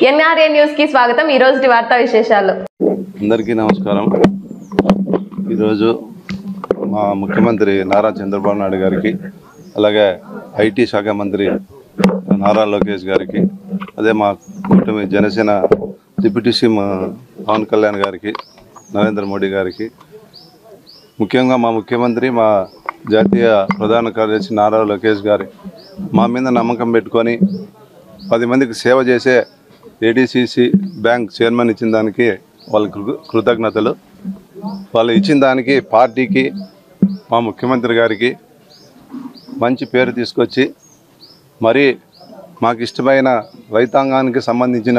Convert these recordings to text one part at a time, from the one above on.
NRA news కి స్వాగతం। ఈ రోజు వార్తా విశేషాలు। అందరికీ నమస్కారం। ఈ రోజు మా ముఖ్యమంత్రి నారా చంద్రబాబు నాయుడు గారికి అలాగే ఐటీ శాఖ మంత్రి నారా లోకేష్ గారికి అదే మా కూటమి జనసేన డిప్యూటీ సీఎం పవన్ కళ్యాణ్ గారికి నరేంద్ర మోడీ గారికి ముఖ్యంగా మా ముఖ్యమంత్రి మా జాతీయ ప్రధాన కార్యదర్శి నారా లోకేష్ గారి మా మీద నమ్మకం పెట్టుకొని 10 మందికి సేవ చేసే ఏడీసీసీ బ్యాంక్ చైర్మన్ ఇచ్చిన దానికి వాళ్ళకి కృతజ్ఞతలు। వాళ్ళు ఇచ్చిన దానికి పార్టీకి మా ముఖ్యమంత్రి గారికి మంచి పేరు తీసుకొచ్చి మరి మాకు ఇష్టమైన రైతాంగానికి సంబంధించిన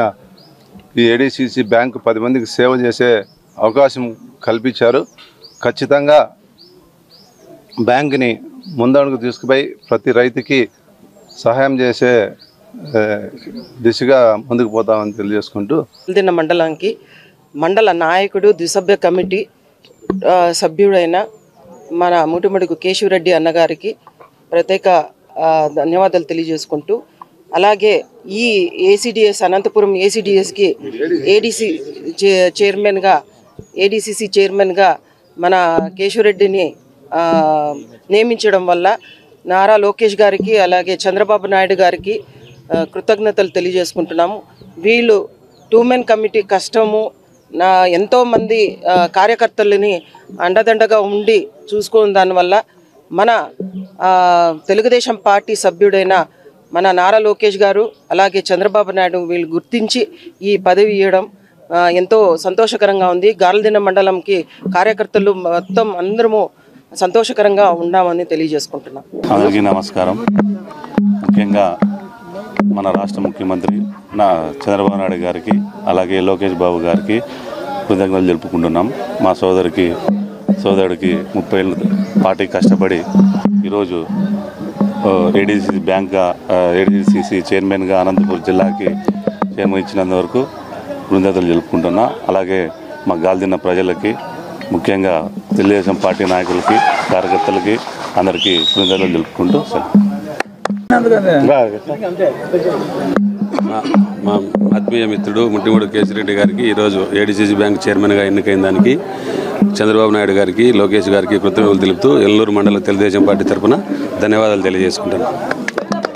ఈ ఏడీసీసీ బ్యాంక్ 10 మందికి సేవ చేసే అవకాశం కల్పించారు। ఖచ్చితంగా బ్యాంక్ని ముందడుగు తీసుకుపోయి ప్రతి రైతుకి సహాయం చేసే దిశగా ముందుకు పోతామని తెలియజేసుకుంటూ గాల్దిన్న మండలానికి మండల నాయకుడు ద్విసభ్య కమిటీ సభ్యుడైన మన ముటిమడుగు కేశవరెడ్డి అన్నగారికి ప్రత్యేక ధన్యవాదాలు తెలియజేసుకుంటూ అలాగే ఈ ఏసీడీఎస్ అనంతపురం ఏసీడీఎస్కి ఏడీసీసీ చైర్మన్గా మన కేశవరెడ్డిని నియమించడం వల్ల నారా లోకేష్ గారికి అలాగే చంద్రబాబు నాయుడు గారికి కృతజ్ఞతలు తెలియజేసుకుంటున్నాము। వీళ్ళు 2 మెన్ కమిటీ కష్టము ఎంతోమంది కార్యకర్తలని అండదండగా ఉండి చూసుకున్న దానివల్ల మన తెలుగుదేశం పార్టీ సభ్యుడైన మన నారా లోకేష్ గారు అలాగే చంద్రబాబు నాయుడు వీళ్ళు గుర్తించి ఈ పదవి ఇవ్వడం ఎంతో సంతోషకరంగా ఉంది। గాల్దిన్న మండలంకి కార్యకర్తలు మొత్తం అందరము సంతోషకరంగా ఉన్నామని తెలియజేసుకుంటున్నాం। అందరికీ నమస్కారం। ముఖ్యంగా మన రాష్ట్ర ముఖ్యమంత్రి చంద్రబాబు నాయుడు గారికి అలాగే లోకేష్ బాబు గారికి కృతజ్ఞతలు తెలుపుకుంటున్నాం। మా సోదరుడికి 30 ఏళ్ళ పార్టీ కష్టపడి ఈరోజు ఏడీసీసీ చైర్మన్గా అనంతపురం జిల్లాకి చైర్మన్ ఇచ్చినందువరకు కృతజ్ఞతలు తెలుపుకుంటున్నా। అలాగే మా గాల్దిన్న ప్రజలకి ముఖ్యంగా తెలుగుదేశం పార్టీ నాయకులకి కార్యకర్తలకి అందరికీ కృతజ్ఞతలు తెలుపుకుంటూ మా ఆత్మీయ మిత్రుడు ముట్టిమూడు కేశవరెడ్డి గారికి ఈరోజు ఏడీసీసీ బ్యాంక్ చైర్మన్గా ఎన్నికైన దానికి చంద్రబాబు నాయుడు గారికి లోకేష్ గారికి కృతజ్ఞతలు తెలుపుతూ ఎల్లూరు మండల తెలుగుదేశం పార్టీ తరఫున ధన్యవాదాలు తెలియజేసుకుంటాను।